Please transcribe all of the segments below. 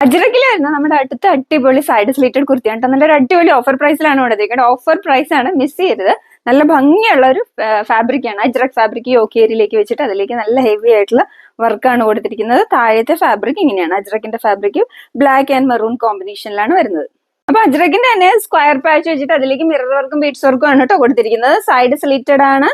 അജ്രക്കിൽ വരുന്ന നമ്മുടെ അടുത്ത അടിപൊളി സൈഡ് സ്ലിറ്റഡ് കുർത്തിയാണ് കേട്ടോ. നല്ലൊരു അടിപൊളി ഓഫർ പ്രൈസിലാണ് കൊടുത്തിരിക്കുന്നത്. ഓഫർ പ്രൈസ് ആണ്, മിസ് ചെയ്തത്. നല്ല ഭംഗിയുള്ള ഒരു ഫാബ്രിക് ആണ്. അജ്രക് ഫാബ്രിക് യോക്കേരിയിലേക്ക് വെച്ചിട്ട് അതിലേക്ക് നല്ല ഹെവി ആയിട്ടുള്ള വർക്കാണ് കൊടുത്തിരിക്കുന്നത്. താഴത്തെ ഫാബ്രിക് ഇങ്ങനെയാണ്. അജ്രക്കിന്റെ ഫാബ്രിക് ബ്ലാക്ക് ആൻഡ് മെറൂൺ കോമ്പിനേഷനിലാണ് വരുന്നത്. അപ്പൊ അജ്രക്കിന്റെ തന്നെ സ്ക്വയർ പാച്ച് വെച്ചിട്ട് അതിലേക്ക് മിറർ വർക്കും ബീഡ്സ് വർക്കും ആണ് കേട്ടോ കൊടുത്തിരിക്കുന്നത്. സൈഡ് സ്ലിറ്റഡ് ആണ്,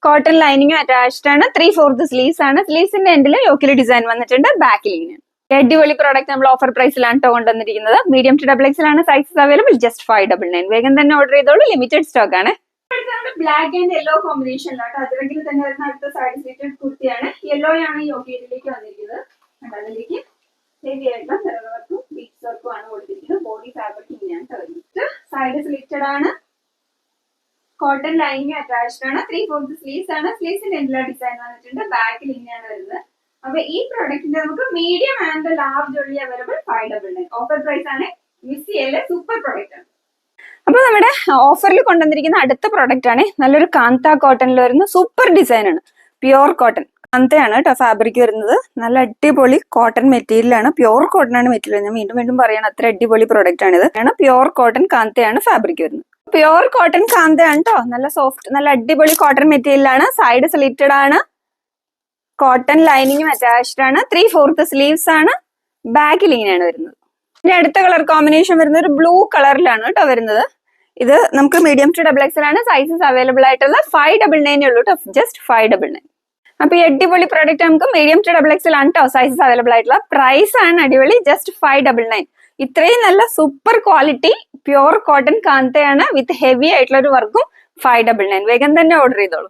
കോട്ടൺ ലൈനിങ് അറ്റാച്ച്ഡ് ആണ്, 3/4 സ്ലീവ്സ് ആണ്. സ്ലീവ്സിന്റെ എൻഡിൽ യോക്കിൽ ഡിസൈൻ വന്നിട്ടുണ്ട്. ബാക്കിൽ ഇങ്ങനെ അടിപൊളി പ്രോഡക്റ്റ് നമ്മൾ ഓഫർ പ്രൈസിലാണ് കേട്ടോ കൊണ്ടുവന്നിരിക്കുന്നത്. മീഡിയം ടു XXL ആണ് സൈസസ് അവൈലബിൾ. ജസ്റ്റ് 599. വേഗം തന്നെ ഓർഡർ ചെയ്തോളൂ, ലിമിറ്റഡ് സ്റ്റോക്ക് ആണ്. ബ്ലാക്ക് ആൻഡ് യെല്ലോ കോമ്പിനേഷനിലാണ് അതിലേക്ക് തന്നെ വരുന്ന അടുത്ത സൈഡ് സ്ലിറ്റഡ് കുർത്തിയാണ്. യെല്ലോ ആണ് യോക്കേരിയിലേക്ക് വന്നിരിക്കുന്നത്. അതിലേക്ക് ഹെവി ആയിട്ടുള്ള മിറർ വർക്കും ബീഡ്സ് വർക്കും ആണ് കൊടുത്തിരിക്കുന്നത്. ബോഡി ഫാബ്രിക് ഇങ്ങനെയാണ് വരുന്നത്. സൈഡ് സ്ലിറ്റഡ് ആണ്, കോട്ടൺ ലൈനിങ് അറ്റാച്ച്ഡ് ആണ്, 3/4 സ്ലീവ്സ് ആണ്. സ്ലീവ്സിന്റെ എല്ലാ ഡിസൈൻ വന്നിട്ടുണ്ട്. ബാക്കിൽ ഇങ്ങനെയാണ് വരുന്നത്. അപ്പൊ ഈ പ്രോഡക്റ്റിന്റെ നമുക്ക് മീഡിയം ആൻഡ് ലാർജ് ഉള്ളി അവൈലബിൾ 599. ഓഫർ പ്രൈസ് ആണ്, മിസ് ചെയ്യല്ലേ. സൂപ്പർ പ്രോഡക്റ്റ് ആണ്. അപ്പൊ നമ്മുടെ ഓഫറിൽ കൊണ്ടുവന്നിരിക്കുന്ന അടുത്ത പ്രോഡക്റ്റ് ആണ് നല്ലൊരു കാന്ത കോട്ടണിൽ വരുന്ന സൂപ്പർ ഡിസൈൻ ആണ്. പ്യുവർ കോട്ടൺ കാന്തയാണ് കേട്ടോ ഫാബ്രിക് വരുന്നത്. നല്ല അടിപൊളി കോട്ടൺ മെറ്റീരിയൽ ആണ്. പ്യുവർ കോട്ടൺ ആണ് മെറ്റീരിയൽ. ഞാൻ വീണ്ടും വീണ്ടും പറയണം, അത്ര അടിപൊളി പ്രോഡക്റ്റ് ആണ് ഇത്. പ്യുവർ കോട്ടൺ കാന്തയാണ് ഫാബ്രിക് വരുന്നത്. പ്യുവർ കോട്ടൺ കാന്തയാണ് കേട്ടോ. നല്ല സോഫ്റ്റ്, നല്ല അടിപൊളി കോട്ടൺ മെറ്റീരിയൽ ആണ്. സൈഡ് സ്ലിറ്റഡ് ആണ്, കോട്ടൺ ലൈനിങ്ങും അറ്റാച്ച്ഡ് ആണ്, 3/4 സ്ലീവ്സ് ആണ്. ബാക്കിൽ ഇങ്ങനെയാണ് വരുന്നത്. ഇനി അടുത്ത കളർ കോമ്പിനേഷൻ വരുന്നത് ഒരു ബ്ലൂ കളറിലാണ് കേട്ടോ വരുന്നത്. ഇത് നമുക്ക് മീഡിയം ടു XXL ആണ് സൈസസ് അവൈലബിൾ ആയിട്ടുള്ള. 599 ഉള്ളൂ കേട്ടോ, ജസ്റ്റ് 599. അപ്പൊ ഈ അടിപൊളി പ്രോഡക്റ്റ് നമുക്ക് മീഡിയം ടു XXL ആണ് കേട്ടോ സൈസസ് അവൈലബിൾ ആയിട്ടുള്ള. പ്രൈസ് ആണ് അടിപൊളി, ജസ്റ്റ് 599. ഇത്രയും നല്ല സൂപ്പർ ക്വാളിറ്റി പ്യുവർ കോട്ടൺ കാന്തയാണ് വിത്ത് ഹെവി ആയിട്ടുള്ള ഒരു വർക്കും 599. വേഗം തന്നെ ഓർഡർ ചെയ്തോളൂ.